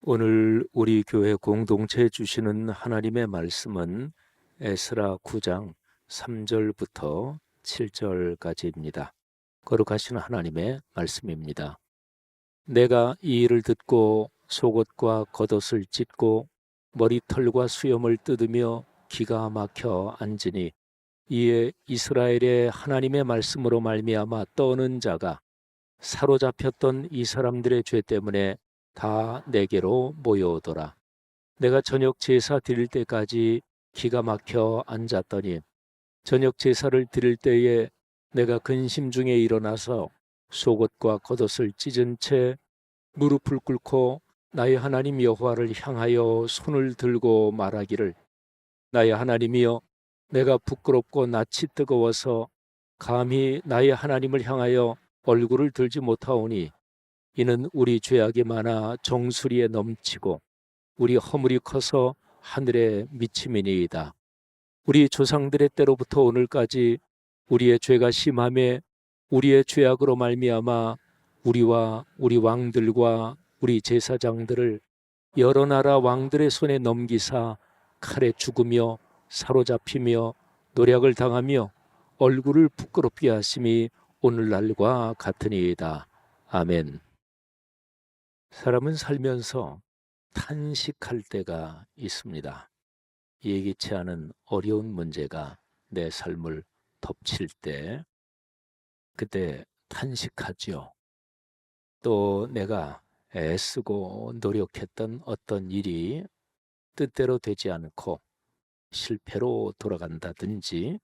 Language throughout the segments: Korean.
오늘 우리 교회 공동체에 주시는 하나님의 말씀은 에스라 9장 3절부터 7절까지입니다. 거룩하신 하나님의 말씀입니다. 내가 이 일을 듣고 속옷과 겉옷을 찢고 머리털과 수염을 뜯으며 기가 막혀 앉으니 이에 이스라엘의 하나님의 말씀으로 말미암아 떠는 자가 사로잡혔던 이 사람들의 죄 때문에 다 내게로 모여오더라. 내가 저녁 제사 드릴 때까지 기가 막혀 앉았더니 저녁 제사를 드릴 때에 내가 근심 중에 일어나서 속옷과 겉옷을 찢은 채 무릎을 꿇고 나의 하나님 여호와를 향하여 손을 들고 말하기를, 나의 하나님이여, 내가 부끄럽고 낯이 뜨거워서 감히 나의 하나님을 향하여 얼굴을 들지 못하오니 이는 우리 죄악이 많아 정수리에 넘치고 우리 허물이 커서 하늘에 미침이니이다. 우리 조상들의 때로부터 오늘까지 우리의 죄가 심함에 우리의 죄악으로 말미암아 우리와 우리 왕들과 우리 제사장들을 여러 나라 왕들의 손에 넘기사 칼에 죽으며 사로잡히며 노략을 당하며 얼굴을 부끄럽게 하심이 오늘날과 같으니이다. 아멘. 사람은 살면서 탄식할 때가 있습니다. 예기치 않은 어려운 문제가 내 삶을 덮칠 때, 그때 탄식하지요. 또 내가 애쓰고 노력했던 어떤 일이 뜻대로 되지 않고 실패로 돌아간다든지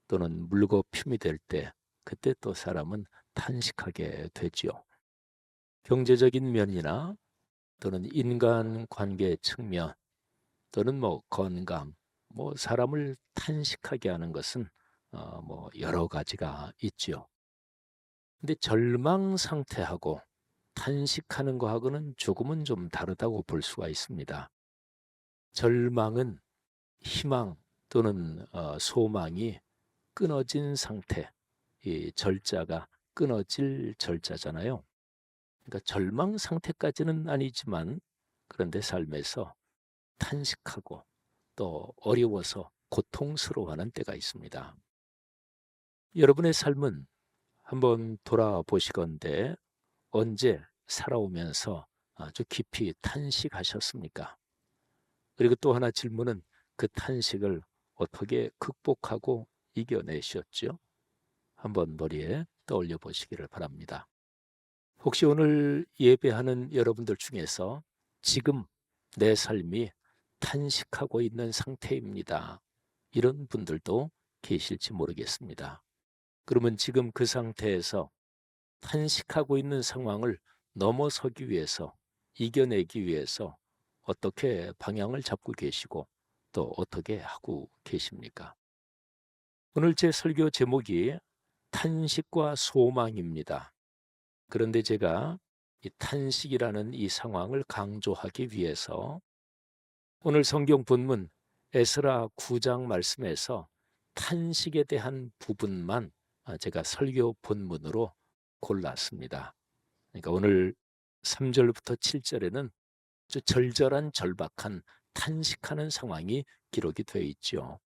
또는 물거품이 될 때, 그때 또 사람은 탄식하게 되지요. 경제적인 면이나 또는 인간관계 측면 또는 건강, 사람을 탄식하게 하는 것은 여러 가지가 있죠. 근데 절망 상태하고 탄식하는 거하고는 조금은 좀 다르다고 볼 수가 있습니다. 절망은 희망 또는 소망이 끊어진 상태, 이 절자가 끊어질 절자잖아요. 그러니까 절망 상태까지는 아니지만 그런데 삶에서 탄식하고 또 어려워서 고통스러워하는 때가 있습니다. 여러분의 삶은 한번 돌아보시건대 언제 살아오면서 아주 깊이 탄식하셨습니까? 그리고 또 하나 질문은 그 탄식을 어떻게 극복하고 이겨내셨죠? 한번 머리에 떠올려 보시기를 바랍니다. 혹시 오늘 예배하는 여러분들 중에서 지금 내 삶이 탄식하고 있는 상태입니다, 이런 분들도 계실지 모르겠습니다. 그러면 지금 그 상태에서 탄식하고 있는 상황을 넘어서기 위해서, 이겨내기 위해서 어떻게 방향을 잡고 계시고 또 어떻게 하고 계십니까? 오늘 제 설교 제목이 탄식과 소망입니다. 그런데 제가 이 탄식이라는 이 상황을 강조하기 위해서 오늘 성경 본문 에스라 9장 말씀에서 탄식에 대한 부분만 제가 설교 본문으로 골랐습니다. 그러니까 오늘 3절부터 7절에는 아주 절절한 절박한 탄식하는 상황이 기록이 되어 있죠.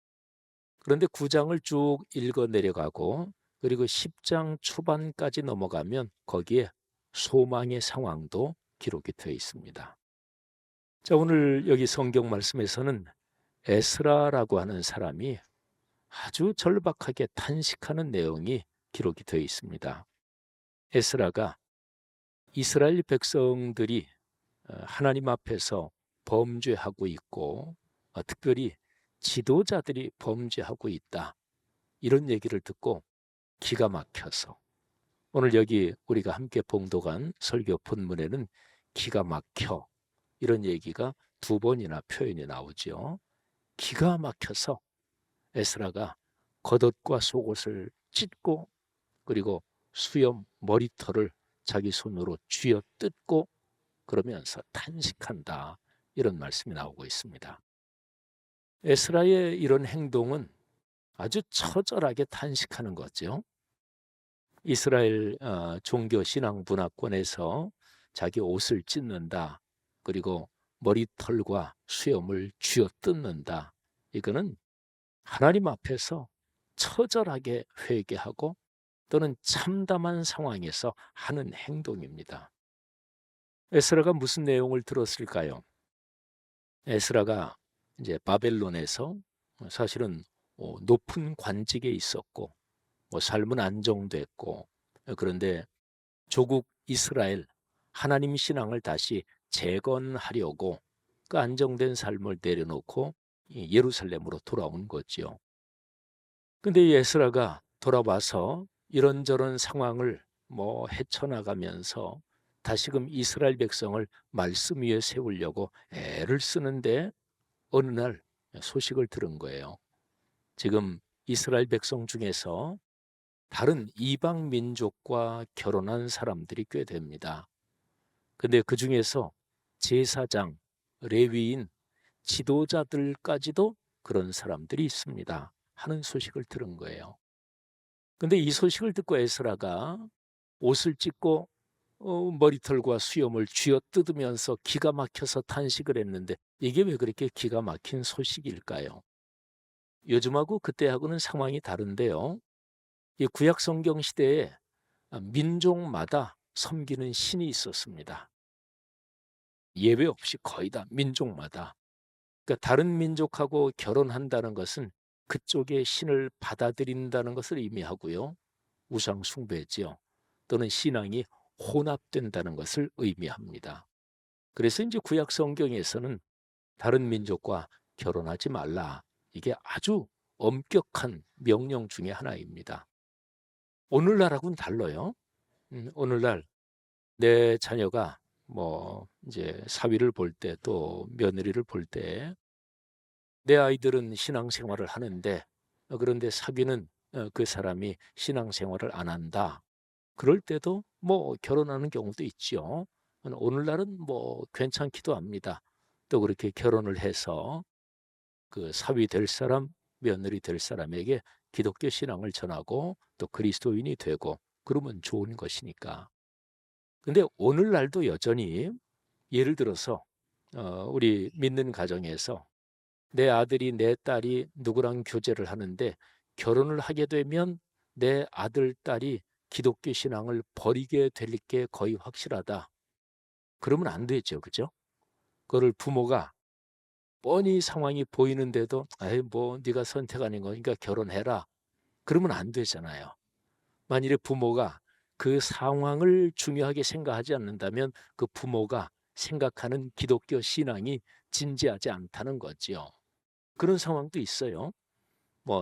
그런데 9장을 쭉 읽어 내려가고 그리고 10장 초반까지 넘어가면 거기에 소망의 상황도 기록이 되어 있습니다. 자, 오늘 여기 성경 말씀에서는 에스라라고 하는 사람이 아주 절박하게 탄식하는 내용이 기록이 되어 있습니다. 에스라가 이스라엘 백성들이 하나님 앞에서 범죄하고 있고 특별히 지도자들이 범죄하고 있다, 이런 얘기를 듣고 기가 막혀서, 오늘 여기 우리가 함께 봉독한 설교 본문에는 기가 막혀, 이런 얘기가 두 번이나 표현이 나오죠. 기가 막혀서 에스라가 겉옷과 속옷을 찢고 그리고 수염 머리털을 자기 손으로 쥐어 뜯고 그러면서 탄식한다, 이런 말씀이 나오고 있습니다. 에스라의 이런 행동은 아주 처절하게 탄식하는 거죠. 이스라엘 종교 신앙 문화권에서 자기 옷을 찢는다, 그리고 머리털과 수염을 쥐어뜯는다. 이거는 하나님 앞에서 처절하게 회개하고 또는 참담한 상황에서 하는 행동입니다. 에스라가 무슨 내용을 들었을까요? 에스라가 이제 바벨론에서 사실은 높은 관직에 있었고 삶은 안정됐고, 그런데 조국 이스라엘 하나님 신앙을 다시 재건하려고 그 안정된 삶을 내려놓고 예루살렘으로 돌아온 거지요. 근데 이 에스라가 돌아와서 이런저런 상황을 헤쳐나가면서 다시금 이스라엘 백성을 말씀 위에 세우려고 애를 쓰는데 어느 날 소식을 들은 거예요. 지금 이스라엘 백성 중에서 다른 이방 민족과 결혼한 사람들이 꽤 됩니다. 근데 그 중에서 제사장, 레위인, 지도자들까지도 그런 사람들이 있습니다. 하는 소식을 들은 거예요. 근데 이 소식을 듣고 에스라가 옷을 찢고 머리털과 수염을 쥐어뜯으면서 기가 막혀서 탄식을 했는데 이게 왜 그렇게 기가 막힌 소식일까요? 요즘하고 그때하고는 상황이 다른데요. 이 구약 성경 시대에 민족마다 섬기는 신이 있었습니다. 예외 없이 거의 다 민족마다. 그러니까 다른 민족하고 결혼한다는 것은 그쪽의 신을 받아들인다는 것을 의미하고요. 우상 숭배지요. 또는 신앙이 혼합된다는 것을 의미합니다. 그래서 이제 구약 성경에서는 다른 민족과 결혼하지 말라. 이게 아주 엄격한 명령 중에 하나입니다. 오늘날하고는 달라요. 오늘날 내 자녀가 이제 사위를 볼 때 또 며느리를 볼 때 내 아이들은 신앙생활을 하는데 그런데 사귀는 그 사람이 신앙생활을 안 한다. 그럴 때도 결혼하는 경우도 있죠. 오늘날은 괜찮기도 합니다. 또 그렇게 결혼을 해서 그 사위 될 사람, 며느리 될 사람에게 기독교 신앙을 전하고 또 그리스도인이 되고 그러면 좋은 것이니까. 근데 오늘날도 여전히 예를 들어서 우리 믿는 가정에서 내 아들이 내 딸이 누구랑 교제를 하는데 결혼을 하게 되면 내 아들, 딸이 기독교 신앙을 버리게 될 게 거의 확실하다. 그러면 안 되죠. 그죠? 그거를 부모가 뻔히 상황이 보이는데도 네가 선택 아닌 거니까 결혼해라. 그러면 안 되잖아요. 만일에 부모가 그 상황을 중요하게 생각하지 않는다면 그 부모가 생각하는 기독교 신앙이 진지하지 않다는 거지요. 그런 상황도 있어요.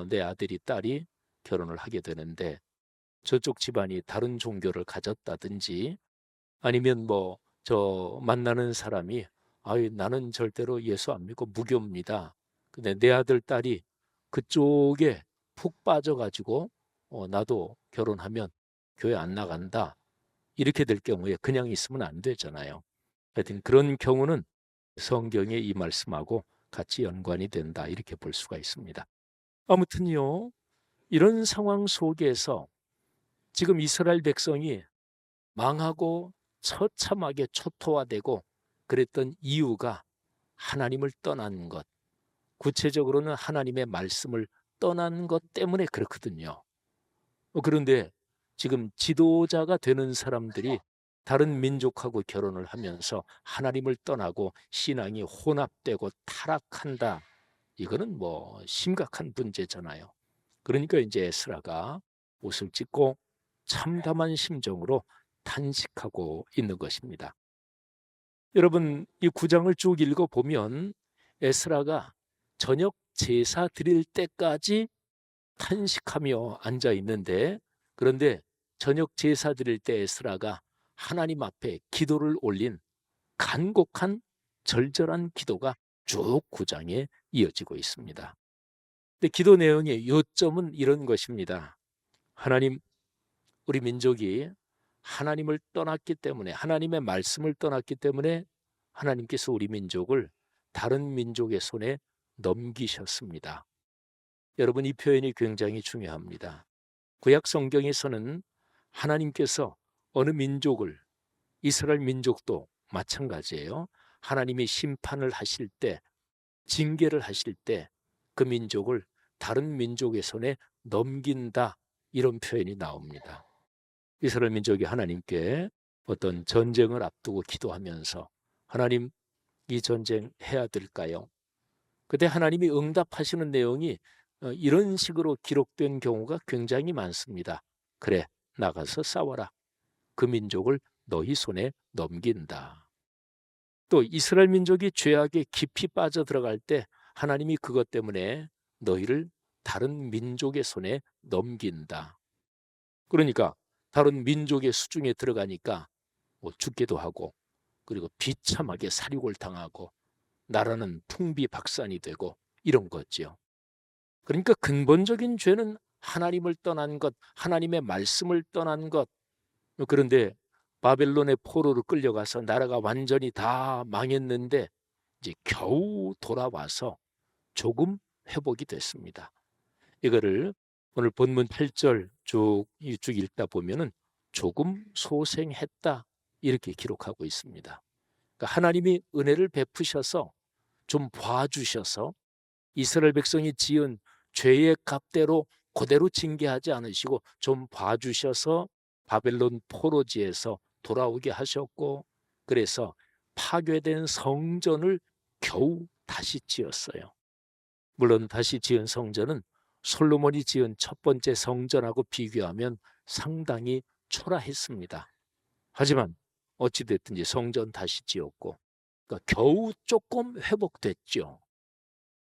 내 아들이 딸이 결혼을 하게 되는데 저쪽 집안이 다른 종교를 가졌다든지 아니면 저 만나는 사람이 나는 절대로 예수 안 믿고 무교입니다. 근데 내 아들 딸이 그쪽에 푹 빠져가지고 나도 결혼하면 교회 안 나간다. 이렇게 될 경우에 그냥 있으면 안 되잖아요. 하여튼 그런 경우는 성경의 이 말씀하고 같이 연관이 된다. 이렇게 볼 수가 있습니다. 아무튼요. 이런 상황 속에서 지금 이스라엘 백성이 망하고 처참하게 초토화되고 그랬던 이유가 하나님을 떠난 것, 구체적으로는 하나님의 말씀을 떠난 것 때문에 그렇거든요. 그런데 지금 지도자가 되는 사람들이 다른 민족하고 결혼을 하면서 하나님을 떠나고 신앙이 혼합되고 타락한다. 이거는 심각한 문제잖아요. 그러니까 이제 에스라가 옷을 찢고 참담한 심정으로 탄식하고 있는 것입니다. 여러분, 이 9장을 쭉 읽어보면 에스라가 저녁 제사 드릴 때까지 탄식하며 앉아 있는데, 그런데 저녁 제사 드릴 때 에스라가 하나님 앞에 기도를 올린 간곡한 절절한 기도가 쭉 9장에 이어지고 있습니다. 근데 기도 내용의 요점은 이런 것입니다. 하나님, 우리 민족이 하나님을 떠났기 때문에, 하나님의 말씀을 떠났기 때문에 하나님께서 우리 민족을 다른 민족의 손에 넘기셨습니다. 여러분, 이 표현이 굉장히 중요합니다. 구약 성경에서는 하나님께서 어느 민족을, 이스라엘 민족도 마찬가지예요. 하나님이 심판을 하실 때, 징계를 하실 때 그 민족을 다른 민족의 손에 넘긴다, 이런 표현이 나옵니다. 이스라엘 민족이 하나님께 어떤 전쟁을 앞두고 기도하면서 하나님, 이 전쟁 해야 될까요? 그때 하나님이 응답하시는 내용이 이런 식으로 기록된 경우가 굉장히 많습니다. 그래, 나가서 싸워라. 그 민족을 너희 손에 넘긴다. 또 이스라엘 민족이 죄악에 깊이 빠져들어갈 때 하나님이 그것 때문에 너희를 다른 민족의 손에 넘긴다. 그러니까 다른 민족의 수중에 들어가니까 뭐 죽기도 하고, 그리고 비참하게 살육을 당하고, 나라는 풍비박산이 되고, 이런 거죠. 그러니까 근본적인 죄는 하나님을 떠난 것, 하나님의 말씀을 떠난 것. 그런데 바벨론의 포로로 끌려가서 나라가 완전히 다 망했는데 이제 겨우 돌아와서 조금 회복이 됐습니다. 이거를 오늘 본문 8절 쭉 읽다 보면은 조금 소생했다, 이렇게 기록하고 있습니다. 그러니까 하나님이 은혜를 베푸셔서 좀 봐주셔서 이스라엘 백성이 지은 죄의 값대로 그대로 징계하지 않으시고 좀 봐주셔서 바벨론 포로지에서 돌아오게 하셨고, 그래서 파괴된 성전을 겨우 다시 지었어요. 물론 다시 지은 성전은 솔로몬이 지은 첫 번째 성전하고 비교하면 상당히 초라했습니다. 하지만 어찌됐든지 성전 다시 지었고, 그러니까 겨우 조금 회복됐죠.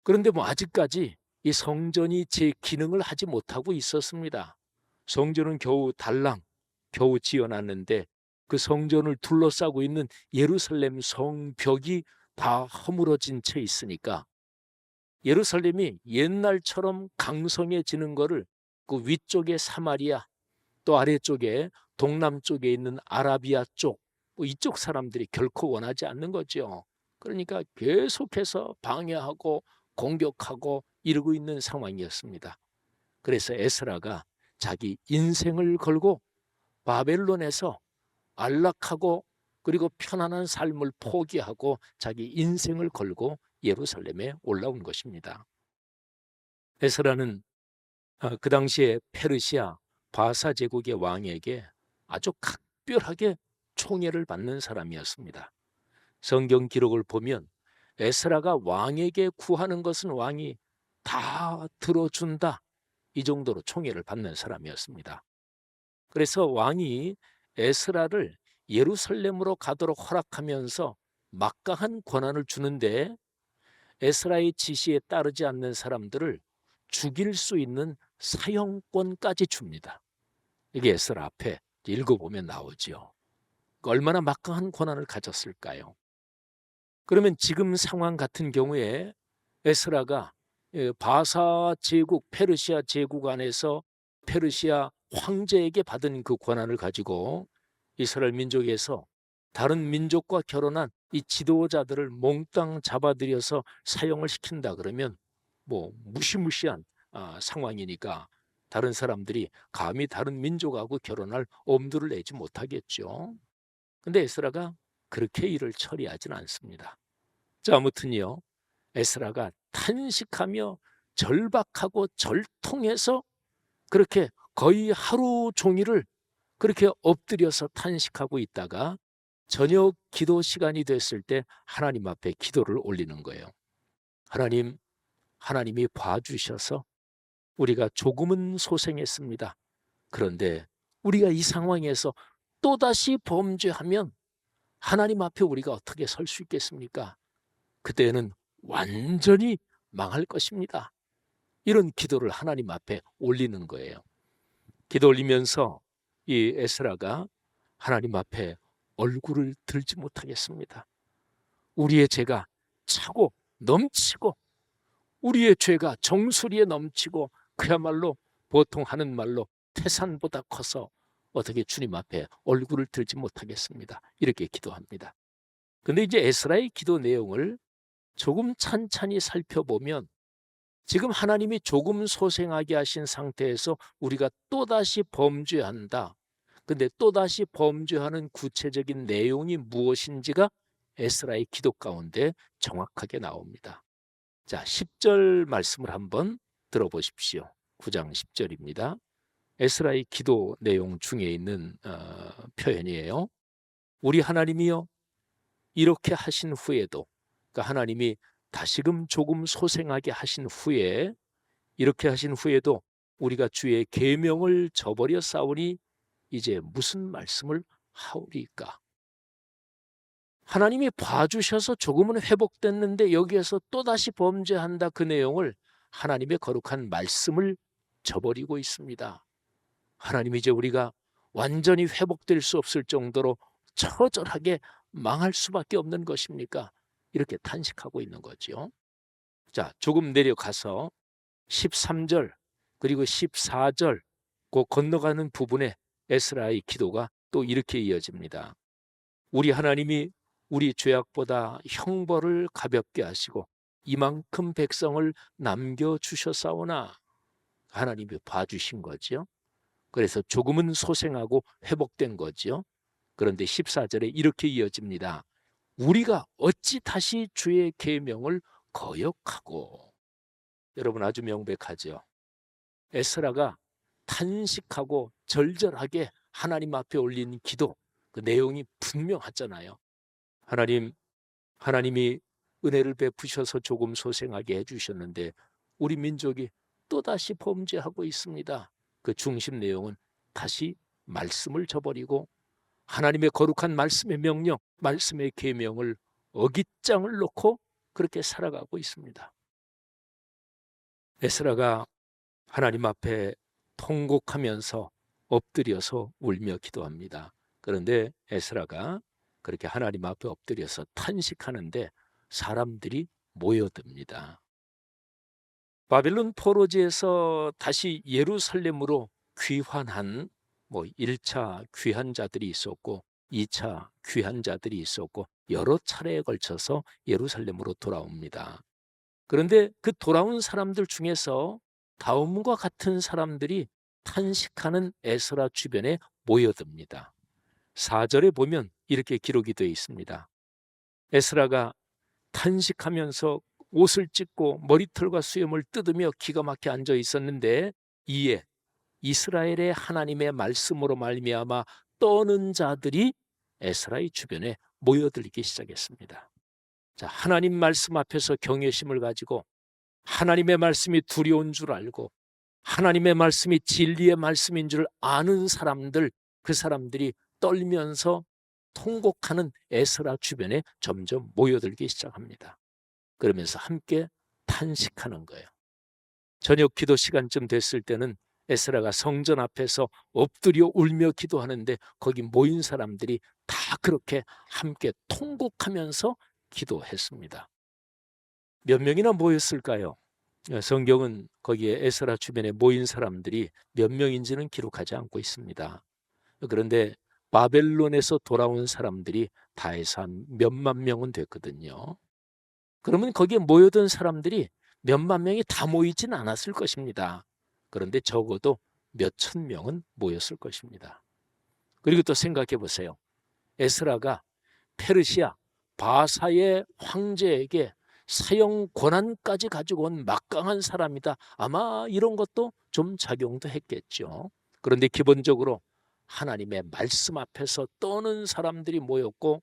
그런데 뭐 아직까지 이 성전이 제 기능을 하지 못하고 있었습니다. 성전은 겨우 지어놨는데 그 성전을 둘러싸고 있는 예루살렘 성벽이 다 허물어진 채 있으니까 예루살렘이 옛날처럼 강성해지는 거를 그 위쪽에 사마리아, 또 아래쪽에 동남쪽에 있는 아라비아 쪽, 뭐 이쪽 사람들이 결코 원하지 않는 거죠. 그러니까 계속해서 방해하고 공격하고 이러고 있는 상황이었습니다. 그래서 에스라가 자기 인생을 걸고 바벨론에서 안락하고 그리고 편안한 삶을 포기하고 자기 인생을 걸고 예루살렘에 올라온 것입니다. 에스라는 그 당시에 페르시아 바사 제국의 왕에게 아주 각별하게 총애를 받는 사람이었습니다. 성경 기록을 보면 에스라가 왕에게 구하는 것은 왕이 다 들어준다, 이 정도로 총애를 받는 사람이었습니다. 그래서 왕이 에스라를 예루살렘으로 가도록 허락하면서 막강한 권한을 주는데 에스라의 지시에 따르지 않는 사람들을 죽일 수 있는 사형권까지 줍니다. 이게 에스라 앞에 읽어보면 나오지요. 얼마나 막강한 권한을 가졌을까요? 그러면 지금 상황 같은 경우에 에스라가 바사 제국, 페르시아 제국 안에서 페르시아 황제에게 받은 그 권한을 가지고 이스라엘 민족에서 다른 민족과 결혼한 이 지도자들을 몽땅 잡아들여서 사형을 시킨다 그러면 뭐 무시무시한 상황이니까 다른 사람들이 감히 다른 민족하고 결혼할 엄두를 내지 못하겠죠. 근데 에스라가 그렇게 일을 처리하지는 않습니다. 자, 아무튼요, 에스라가 탄식하며 절박하고 절통해서 그렇게 거의 하루 종일을 그렇게 엎드려서 탄식하고 있다가 저녁 기도 시간이 됐을 때 하나님 앞에 기도를 올리는 거예요. 하나님이 봐주셔서 우리가 조금은 소생했습니다. 그런데 우리가 이 상황에서 또다시 범죄하면 하나님 앞에 우리가 어떻게 설 수 있겠습니까? 그때는 완전히 망할 것입니다. 이런 기도를 하나님 앞에 올리는 거예요. 기도 올리면서 이 에스라가 하나님 앞에 얼굴을 들지 못하겠습니다. 우리의 죄가 차고 넘치고 우리의 죄가 정수리에 넘치고 그야말로 보통 하는 말로 태산보다 커서 어떻게 주님 앞에 얼굴을 들지 못하겠습니다. 이렇게 기도합니다. 근데 이제 에스라의 기도 내용을 조금 찬찬히 살펴보면 지금 하나님이 조금 소생하게 하신 상태에서 우리가 또다시 범죄한다. 근데 또다시 범죄하는 구체적인 내용이 무엇인지가 에스라의 기도 가운데 정확하게 나옵니다. 자, 10절 말씀을 한번 들어보십시오. 9장 10절입니다. 에스라의 기도 내용 중에 있는 표현이에요. 우리 하나님이여, 이렇게 하신 후에도, 그러니까 하나님이 다시금 조금 소생하게 하신 후에, 이렇게 하신 후에도 우리가 주의 계명을 저버려 싸우니 이제 무슨 말씀을 하오리까? 하나님이 봐주셔서 조금은 회복됐는데 여기에서 또다시 범죄한다, 그 내용을 하나님의 거룩한 말씀을 저버리고 있습니다. 하나님, 이제 우리가 완전히 회복될 수 없을 정도로 처절하게 망할 수밖에 없는 것입니까? 이렇게 탄식하고 있는 거죠. 자, 조금 내려가서 13절 그리고 14절 그 건너가는 부분에 에스라의 기도가 또 이렇게 이어집니다. 우리 하나님이 우리 죄악보다 형벌을 가볍게 하시고 이만큼 백성을 남겨주셨사오나, 하나님이 봐주신 거죠. 그래서 조금은 소생하고 회복된 거죠. 그런데 14절에 이렇게 이어집니다. 우리가 어찌 다시 주의 계명을 거역하고. 여러분, 아주 명백하죠. 에스라가 탄식하고 절절하게 하나님 앞에 올린 기도, 그 내용이 분명하잖아요. 하나님이 은혜를 베푸셔서 조금 소생하게 해주셨는데 우리 민족이 또다시 범죄하고 있습니다. 그 중심 내용은 다시 말씀을 저버리고 하나님의 거룩한 말씀의 명령, 말씀의 계명을 어깃장을 놓고 그렇게 살아가고 있습니다. 에스라가 하나님 앞에 통곡하면서 엎드려서 울며 기도합니다. 그런데 에스라가 그렇게 하나님 앞에 엎드려서 탄식하는데 사람들이 모여듭니다. 바벨론 포로지에서 다시 예루살렘으로 귀환한 1차 귀환자들이 있었고 2차 귀환자들이 있었고 여러 차례에 걸쳐서 예루살렘으로 돌아옵니다. 그런데 그 돌아온 사람들 중에서 다음과 같은 사람들이 탄식하는 에스라 주변에 모여듭니다. 4절에 보면 이렇게 기록이 되어 있습니다. 에스라가 탄식하면서 옷을 찢고 머리털과 수염을 뜯으며 기가 막혀 앉아 있었는데 이에 이스라엘의 하나님의 말씀으로 말미암아 떠는 자들이 에스라의 주변에 모여들기 시작했습니다. 자, 하나님 말씀 앞에서 경외심을 가지고 하나님의 말씀이 두려운 줄 알고 하나님의 말씀이 진리의 말씀인 줄 아는 사람들, 그 사람들이 떨면서 통곡하는 에스라 주변에 점점 모여들기 시작합니다. 그러면서 함께 탄식하는 거예요. 저녁 기도 시간쯤 됐을 때는 에스라가 성전 앞에서 엎드려 울며 기도하는데 거기 모인 사람들이 다 그렇게 함께 통곡하면서 기도했습니다. 몇 명이나 모였을까요? 성경은 거기에 에스라 주변에 모인 사람들이 몇 명인지는 기록하지 않고 있습니다. 그런데 바벨론에서 돌아온 사람들이 다 해서 한 몇만 명은 됐거든요. 그러면 거기에 모여든 사람들이 몇만 명이 다 모이진 않았을 것입니다. 그런데 적어도 몇천 명은 모였을 것입니다. 그리고 또 생각해 보세요. 에스라가 페르시아 바사의 황제에게 사형 권한까지 가지고 온 막강한 사람이다. 아마 이런 것도 좀 작용도 했겠죠. 그런데 기본적으로 하나님의 말씀 앞에서 떠는 사람들이 모였고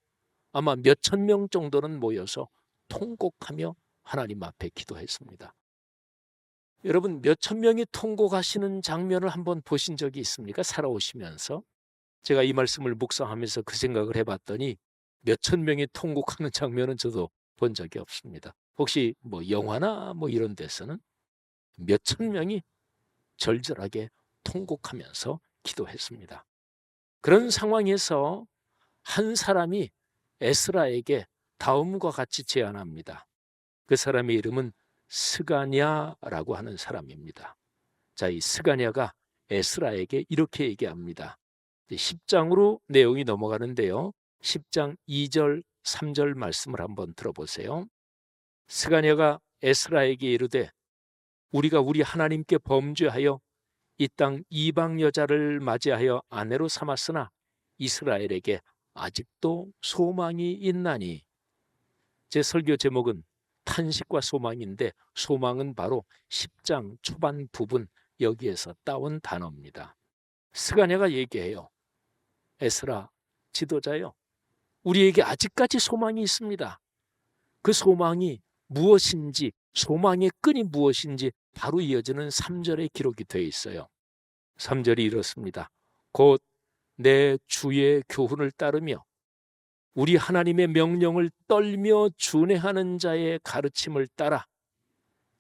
아마 몇천 명 정도는 모여서 통곡하며 하나님 앞에 기도했습니다. 여러분, 몇천 명이 통곡하시는 장면을 한번 보신 적이 있습니까? 살아오시면서. 제가 이 말씀을 묵상하면서 그 생각을 해봤더니 몇천 명이 통곡하는 장면은 저도 본 적이 없습니다. 혹시 영화나 이런 데서는 몇천 명이 절절하게 통곡하면서 기도했습니다. 그런 상황에서 한 사람이 에스라에게 다음과 같이 제안합니다. 그 사람의 이름은 스가냐라고 하는 사람입니다. 자, 이 스가냐가 에스라에게 이렇게 얘기합니다. 10장으로 내용이 넘어가는데요. 10장 2절, 3절 말씀을 한번 들어보세요. 스가냐가 에스라에게 이르되 우리가 우리 하나님께 범죄하여 이 땅 이방 여자를 맞이하여 아내로 삼았으나 이스라엘에게 아직도 소망이 있나니 제 설교 제목은 탄식과 소망인데 소망은 바로 10장 초반 부분 여기에서 따온 단어입니다. 스가랴가 얘기해요. 에스라 지도자요. 우리에게 아직까지 소망이 있습니다. 그 소망이 무엇인지, 소망의 끈이 무엇인지 바로 이어지는 3절의 기록이 되어 있어요. 3절이 이렇습니다. 곧 내 주의 교훈을 따르며 우리 하나님의 명령을 떨며 준행하는 자의 가르침을 따라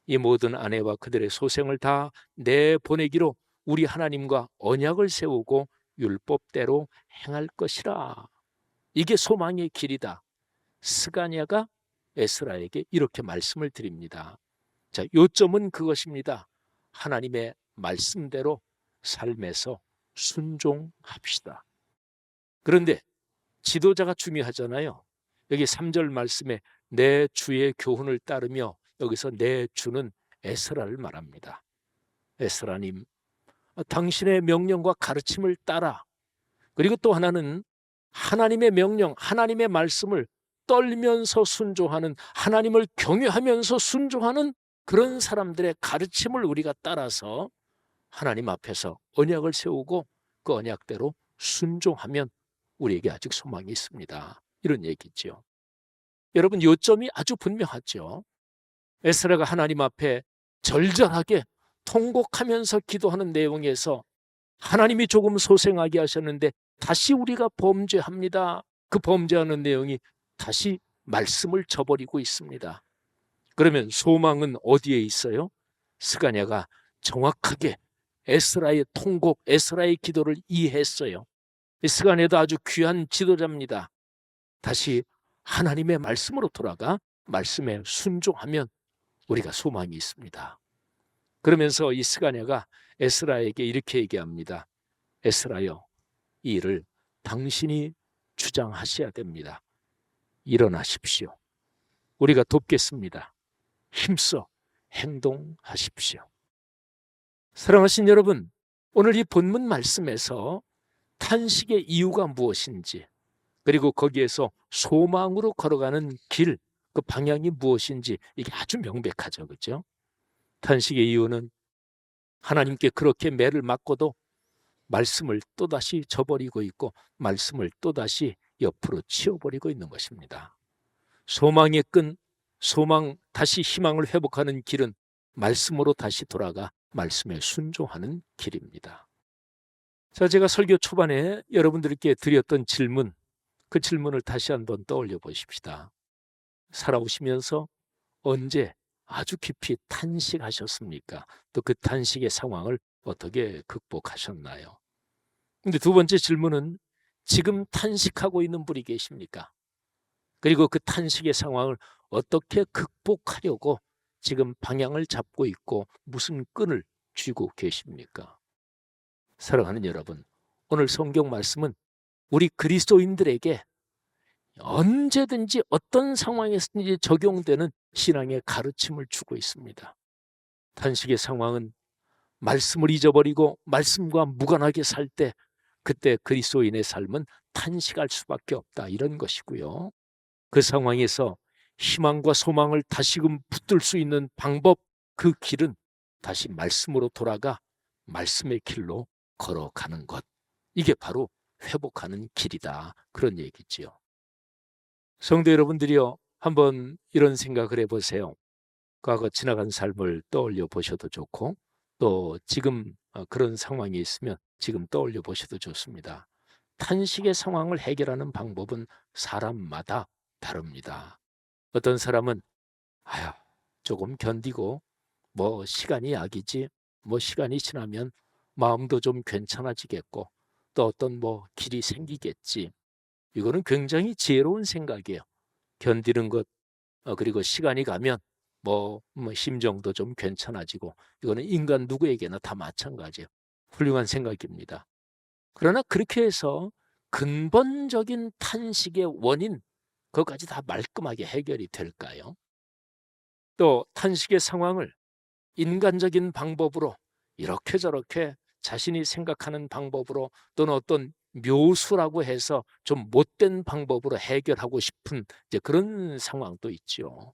이 모든 아내와 그들의 소생을 다 내보내기로 우리 하나님과 언약을 세우고 율법대로 행할 것이라. 이게 소망의 길이다. 스가랴가 에스라에게 이렇게 말씀을 드립니다. 자, 요점은 그것입니다. 하나님의 말씀대로 삶에서 순종합시다. 그런데 지도자가 중요하잖아요. 여기 3절 말씀에 내 주의 교훈을 따르며 여기서 내 주는 에스라를 말합니다. 에스라님, 당신의 명령과 가르침을 따라, 그리고 또 하나는 하나님의 명령, 하나님의 말씀을 떨면서 순종하는, 하나님을 경외하면서 순종하는 그런 사람들의 가르침을 우리가 따라서 하나님 앞에서 언약을 세우고 그 언약대로 순종하면 우리에게 아직 소망이 있습니다. 이런 얘기죠. 여러분, 요점이 아주 분명하죠. 에스라가 하나님 앞에 절절하게 통곡하면서 기도하는 내용에서 하나님이 조금 소생하게 하셨는데 다시 우리가 범죄합니다. 그 범죄하는 내용이 다시 말씀을 저버리고 있습니다. 그러면 소망은 어디에 있어요? 스가랴가 정확하게 에스라의 통곡, 에스라의 기도를 이해했어요. 스가랴도 아주 귀한 지도자입니다. 다시 하나님의 말씀으로 돌아가 말씀에 순종하면 우리가 소망이 있습니다. 그러면서 이 스가랴가 에스라에게 이렇게 얘기합니다. 에스라여, 이 일을 당신이 주장하셔야 됩니다. 일어나십시오. 우리가 돕겠습니다. 힘써 행동하십시오. 사랑하신 여러분, 오늘 이 본문 말씀에서 탄식의 이유가 무엇인지, 그리고 거기에서 소망으로 걸어가는 길, 그 방향이 무엇인지 이게 아주 명백하죠. 그렇죠? 탄식의 이유는 하나님께 그렇게 매를 맞고도 말씀을 또다시 저버리고 있고 말씀을 또다시 옆으로 치워버리고 있는 것입니다. 소망의 끈, 소망, 다시 희망을 회복하는 길은 말씀으로 다시 돌아가 말씀에 순종하는 길입니다. 자, 제가 설교 초반에 여러분들께 드렸던 질문, 그 질문을 다시 한번 떠올려 보십시다. 살아오시면서 언제 아주 깊이 탄식하셨습니까? 또 그 탄식의 상황을 어떻게 극복하셨나요? 근데 두 번째 질문은 지금 탄식하고 있는 분이 계십니까? 그리고 그 탄식의 상황을 어떻게 극복하려고 지금 방향을 잡고 있고 무슨 끈을 쥐고 계십니까? 사랑하는 여러분, 오늘 성경 말씀은 우리 그리스도인들에게 언제든지 어떤 상황에서든지 적용되는 신앙의 가르침을 주고 있습니다. 탄식의 상황은 말씀을 잊어버리고 말씀과 무관하게 살 때 그때 그리스도인의 삶은 탄식할 수밖에 없다, 이런 것이고요. 그 상황에서 희망과 소망을 다시금 붙들 수 있는 방법, 그 길은 다시 말씀으로 돌아가 말씀의 길로 걸어가는 것. 이게 바로 회복하는 길이다, 그런 얘기지요. 성도 여러분들이요, 한번 이런 생각을 해보세요. 과거 지나간 삶을 떠올려 보셔도 좋고 또 지금 그런 상황이 있으면 지금 떠올려 보셔도 좋습니다. 탄식의 상황을 해결하는 방법은 사람마다 다릅니다. 어떤 사람은 아휴, 조금 견디고 뭐 시간이 약이지, 뭐 시간이 지나면 마음도 좀 괜찮아지겠고 또 어떤 뭐 길이 생기겠지. 이거는 굉장히 지혜로운 생각이에요. 견디는 것, 그리고 시간이 가면 뭐 심정도 좀 괜찮아지고, 이거는 인간 누구에게나 다 마찬가지예요. 훌륭한 생각입니다. 그러나 그렇게 해서 근본적인 탄식의 원인, 그것까지 다 말끔하게 해결이 될까요? 또 탄식의 상황을 인간적인 방법으로 이렇게 저렇게 자신이 생각하는 방법으로 또는 어떤 묘수라고 해서 좀 못된 방법으로 해결하고 싶은 이제 그런 상황도 있죠.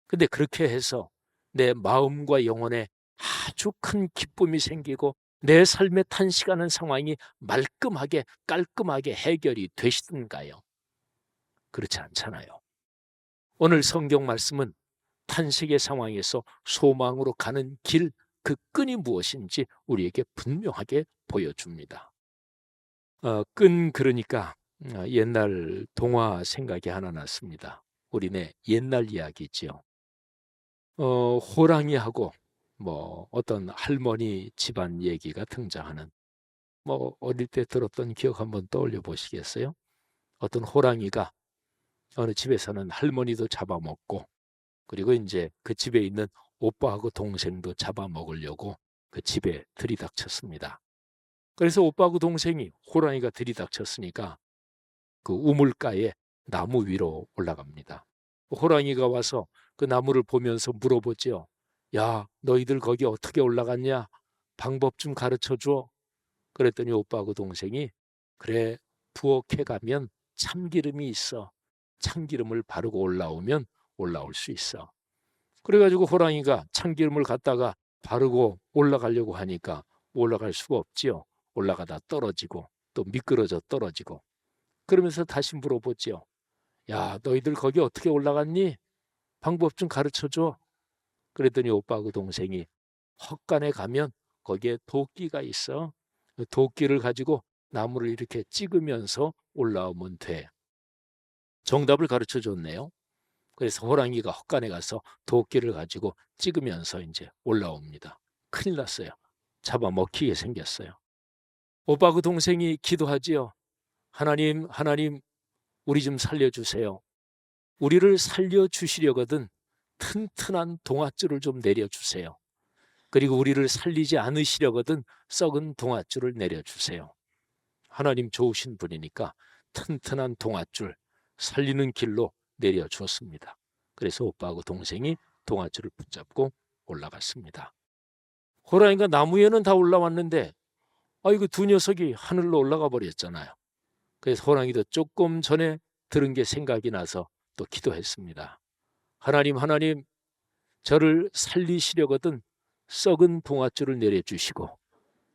근데 그렇게 해서 내 마음과 영혼에 아주 큰 기쁨이 생기고 내 삶에 탄식하는 상황이 말끔하게 깔끔하게 해결이 되시던가요? 그렇지 않잖아요. 오늘 성경 말씀은 탄식의 상황에서 소망으로 가는 길, 그 끈이 무엇인지 우리에게 분명하게 보여줍니다. 끈 그러니까 옛날 동화 생각이 하나 났습니다. 우리네 옛날 이야기지요. 호랑이하고 뭐 어떤 할머니 집안 얘기가 등장하는, 뭐 어릴 때 들었던 기억 한번 떠올려 보시겠어요? 어떤 호랑이가 어느 집에서는 할머니도 잡아먹고, 그리고 이제 그 집에 있는 오빠하고 동생도 잡아먹으려고 그 집에 들이닥쳤습니다. 그래서 오빠하고 동생이 호랑이가 들이닥쳤으니까 그 우물가에 나무 위로 올라갑니다. 호랑이가 와서 그 나무를 보면서 물어보죠. 야, 너희들 거기 어떻게 올라갔냐? 방법 좀 가르쳐 줘. 그랬더니 오빠하고 동생이, 그래, 부엌에 가면 참기름이 있어. 참기름을 바르고 올라오면 올라올 수 있어. 그래가지고 호랑이가 참기름을 갖다가 바르고 올라가려고 하니까 올라갈 수가 없지요. 올라가다 떨어지고 또 미끄러져 떨어지고. 그러면서 다시 물어보지요. 야, 너희들 거기 어떻게 올라갔니? 방법 좀 가르쳐 줘. 그랬더니 오빠하고 동생이, 헛간에 가면 거기에 도끼가 있어. 그 도끼를 가지고 나무를 이렇게 찍으면서 올라오면 돼. 정답을 가르쳐 줬네요. 그래서 호랑이가 헛간에 가서 도끼를 가지고 찍으면서 이제 올라옵니다. 큰일 났어요. 잡아먹히게 생겼어요. 오빠하고 동생이 기도하지요. 하나님, 하나님, 우리 좀 살려주세요. 우리를 살려주시려거든 튼튼한 동아줄을 좀 내려주세요. 그리고 우리를 살리지 않으시려거든 썩은 동아줄을 내려주세요. 하나님 좋으신 분이니까 튼튼한 동아줄, 살리는 길로 내려주었습니다. 그래서 오빠하고 동생이 동아줄을 붙잡고 올라갔습니다. 호랑이가 나무 위에는 다 올라왔는데 이거 두 녀석이 하늘로 올라가 버렸잖아요. 그래서 호랑이도 조금 전에 들은 게 생각이 나서 또 기도했습니다. 하나님, 하나님, 저를 살리시려거든 썩은 동아줄을 내려주시고,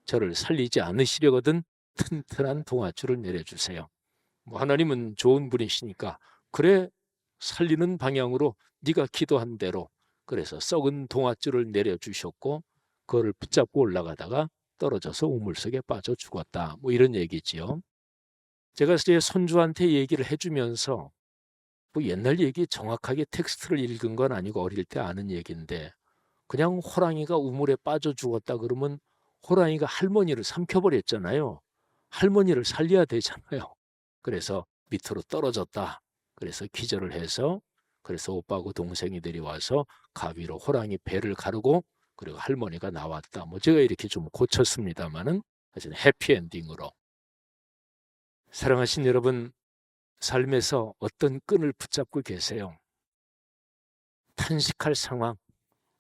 저를 살리지 않으시려거든 튼튼한 동아줄을 내려주세요. 뭐 하나님은 좋은 분이시니까, 그래, 살리는 방향으로 네가 기도한 대로, 그래서 썩은 동아줄을 내려주셨고 그거를 붙잡고 올라가다가 떨어져서 우물 속에 빠져 죽었다. 뭐 이런 얘기지요. 제가 제 손주한테 얘기를 해주면서, 뭐 옛날 얘기 정확하게 텍스트를 읽은 건 아니고 어릴 때 아는 얘기인데, 그냥 호랑이가 우물에 빠져 죽었다 그러면 호랑이가 할머니를 삼켜버렸잖아요. 할머니를 살려야 되잖아요. 그래서 밑으로 떨어졌다. 그래서 기절을 해서, 그래서 오빠하고 동생이 내려와서 가위로 호랑이 배를 가르고, 그리고 할머니가 나왔다. 뭐 제가 이렇게 좀 고쳤습니다만은 사실 해피엔딩으로. 사랑하신 여러분, 삶에서 어떤 끈을 붙잡고 계세요? 탄식할 상황,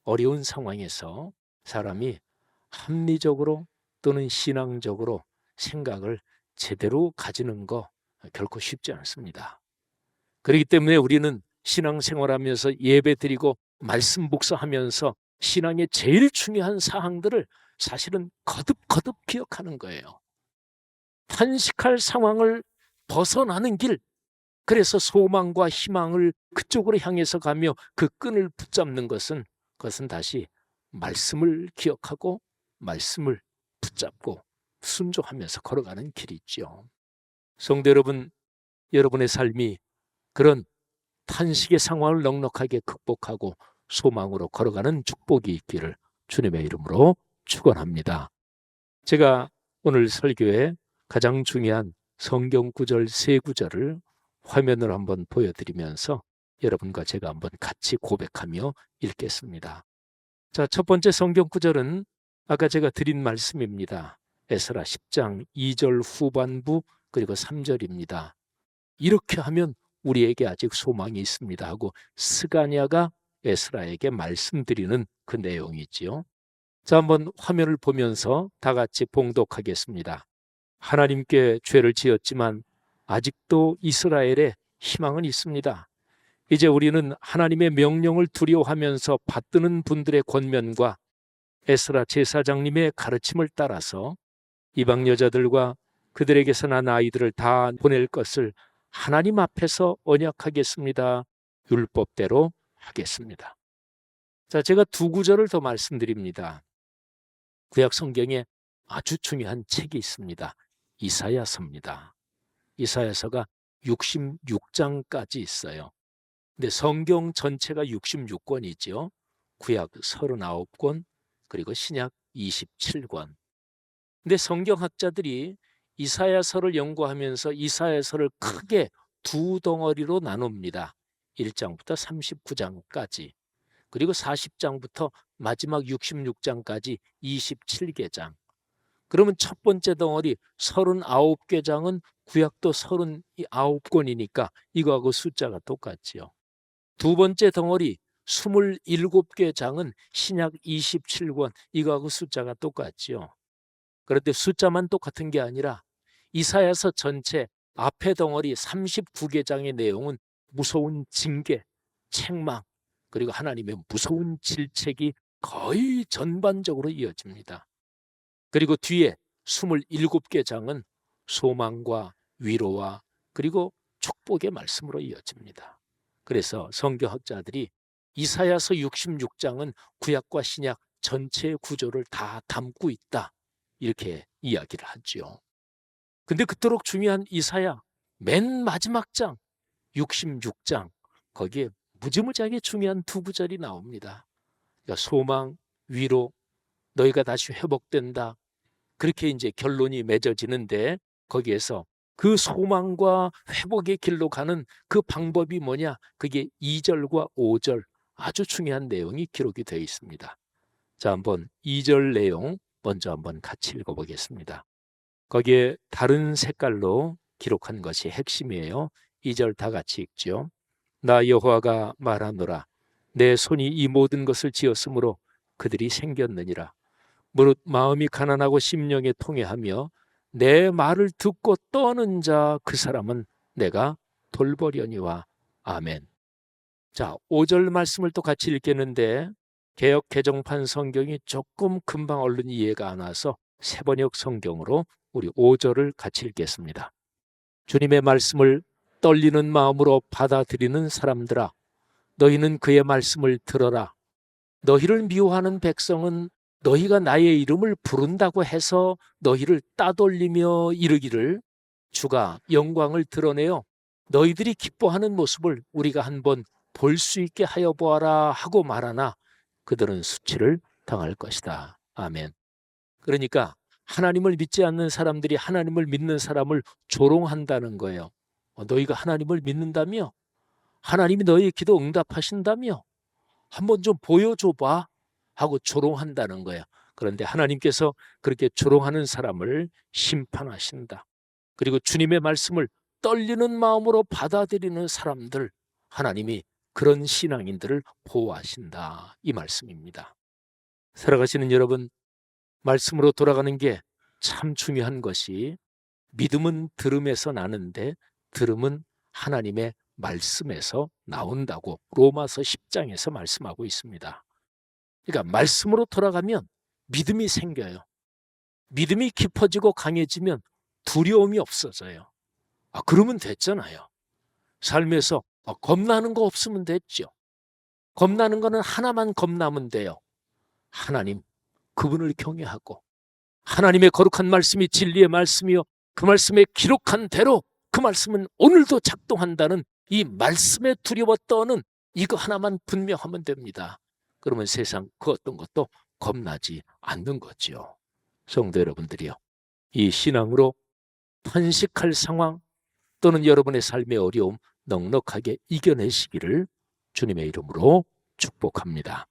어려운 상황에서 사람이 합리적으로 또는 신앙적으로 생각을 제대로 가지는 거 결코 쉽지 않습니다. 그렇기 때문에 우리는 신앙생활하면서 예배드리고 말씀 묵상하면서 신앙의 제일 중요한 사항들을 사실은 거듭거듭 기억하는 거예요. 탄식할 상황을 벗어나는 길, 그래서 소망과 희망을 그쪽으로 향해서 가며 그 끈을 붙잡는 것은, 그것은 다시 말씀을 기억하고 말씀을 붙잡고 순종하면서 걸어가는 길이죠. 성도 여러분, 여러분의 삶이 그런 탄식의 상황을 넉넉하게 극복하고 소망으로 걸어가는 축복이 있기를 주님의 이름으로 축원합니다. 제가 오늘 설교에 가장 중요한 성경 구절 세 구절을 화면으로 한번 보여드리면서 여러분과 제가 한번 같이 고백하며 읽겠습니다. 자, 첫 번째 성경 구절은 아까 제가 드린 말씀입니다. 에스라 10장 2절 후반부 그리고 3절입니다. 이렇게 하면 우리에게 아직 소망이 있습니다 하고 스가랴가 에스라에게 말씀드리는 그 내용이지요. 자, 한번 화면을 보면서 다 같이 봉독하겠습니다. 하나님께 죄를 지었지만 아직도 이스라엘에 희망은 있습니다. 이제 우리는 하나님의 명령을 두려워하면서 받드는 분들의 권면과 에스라 제사장님의 가르침을 따라서 이방 여자들과 그들에게서 난 아이들을 다 보낼 것을 하나님 앞에서 언약하겠습니다. 율법대로 하겠습니다. 자, 제가 두 구절을 더 말씀드립니다. 구약 성경에 아주 중요한 책이 있습니다. 이사야서입니다. 이사야서가 66장까지 있어요. 근데 성경 전체가 66권이죠. 구약 39권, 그리고 신약 27권. 근데 성경학자들이 이사야서를 연구하면서 이사야서를 크게 두 덩어리로 나눕니다. 1장부터 39장까지. 그리고 40장부터 마지막 66장까지 27개장. 그러면 첫 번째 덩어리 39개장은 구약도 39권이니까 이거하고 숫자가 똑같지요. 두 번째 덩어리 27개장은 신약 27권, 이거하고 숫자가 똑같지요. 그런데 숫자만 똑같은 게 아니라 이사야서 전체 앞에 덩어리 39개장의 내용은 무서운 징계, 책망, 그리고 하나님의 무서운 질책이 거의 전반적으로 이어집니다. 그리고 뒤에 27개장은 소망과 위로와 그리고 축복의 말씀으로 이어집니다. 그래서 성경학자들이 이사야서 66장은 구약과 신약 전체의 구조를 다 담고 있다, 이렇게 이야기를 하죠. 근데 그토록 중요한 이사야 맨 마지막 장 66장, 거기에 무지무지하게 중요한 두 구절이 나옵니다. 그러니까 소망, 위로, 너희가 다시 회복된다, 그렇게 이제 결론이 맺어지는데, 거기에서 그 소망과 회복의 길로 가는 그 방법이 뭐냐? 그게 2절과 5절 아주 중요한 내용이 기록이 되어 있습니다. 자, 한번 2절 내용 먼저 한번 같이 읽어보겠습니다. 거기에 다른 색깔로 기록한 것이 핵심이에요. 2절 다 같이 읽죠. 나 여호와가 말하노라. 내 손이 이 모든 것을 지었으므로 그들이 생겼느니라. 무릇 마음이 가난하고 심령에 통회하며 내 말을 듣고 떠는 자 그 사람은 내가 돌보려니와. 아멘. 자, 5절 말씀을 또 같이 읽겠는데 개역 개정판 성경이 조금 금방 얼른 이해가 안 와서 새번역 성경으로 우리 5절을 같이 읽겠습니다. 주님의 말씀을 떨리는 마음으로 받아들이는 사람들아, 너희는 그의 말씀을 들어라. 너희를 미워하는 백성은 너희가 나의 이름을 부른다고 해서 너희를 따돌리며 이르기를 주가 영광을 드러내어 너희들이 기뻐하는 모습을 우리가 한번 볼 수 있게 하여 보아라 하고 말하나 그들은 수치를 당할 것이다. 아멘. 그러니까 하나님을 믿지 않는 사람들이 하나님을 믿는 사람을 조롱한다는 거예요. 너희가 하나님을 믿는다며? 하나님이 너희의 기도 응답하신다며? 한번 좀 보여줘봐 하고 조롱한다는 거예요. 그런데 하나님께서 그렇게 조롱하는 사람을 심판하신다. 그리고 주님의 말씀을 떨리는 마음으로 받아들이는 사람들, 하나님이 그런 신앙인들을 보호하신다, 이 말씀입니다. 살아가시는 여러분, 말씀으로 돌아가는 게 참 중요한 것이, 믿음은 들음에서 나는데 들음은 하나님의 말씀에서 나온다고 로마서 10장에서 말씀하고 있습니다. 그러니까 말씀으로 돌아가면 믿음이 생겨요. 믿음이 깊어지고 강해지면 두려움이 없어져요. 그러면 됐잖아요. 삶에서 겁나는 거 없으면 됐죠. 겁나는 거는 하나만 겁나면 돼요. 하나님, 그분을 경외하고 하나님의 거룩한 말씀이 진리의 말씀이요, 그 말씀에 기록한 대로 그 말씀은 오늘도 작동한다는 이 말씀에 두려워 떠는 이거 하나만 분명하면 됩니다. 그러면 세상 그 어떤 것도 겁나지 않는 거지요. 성도 여러분들이요, 이 신앙으로 탄식할 상황 또는 여러분의 삶의 어려움 넉넉하게 이겨내시기를 주님의 이름으로 축복합니다.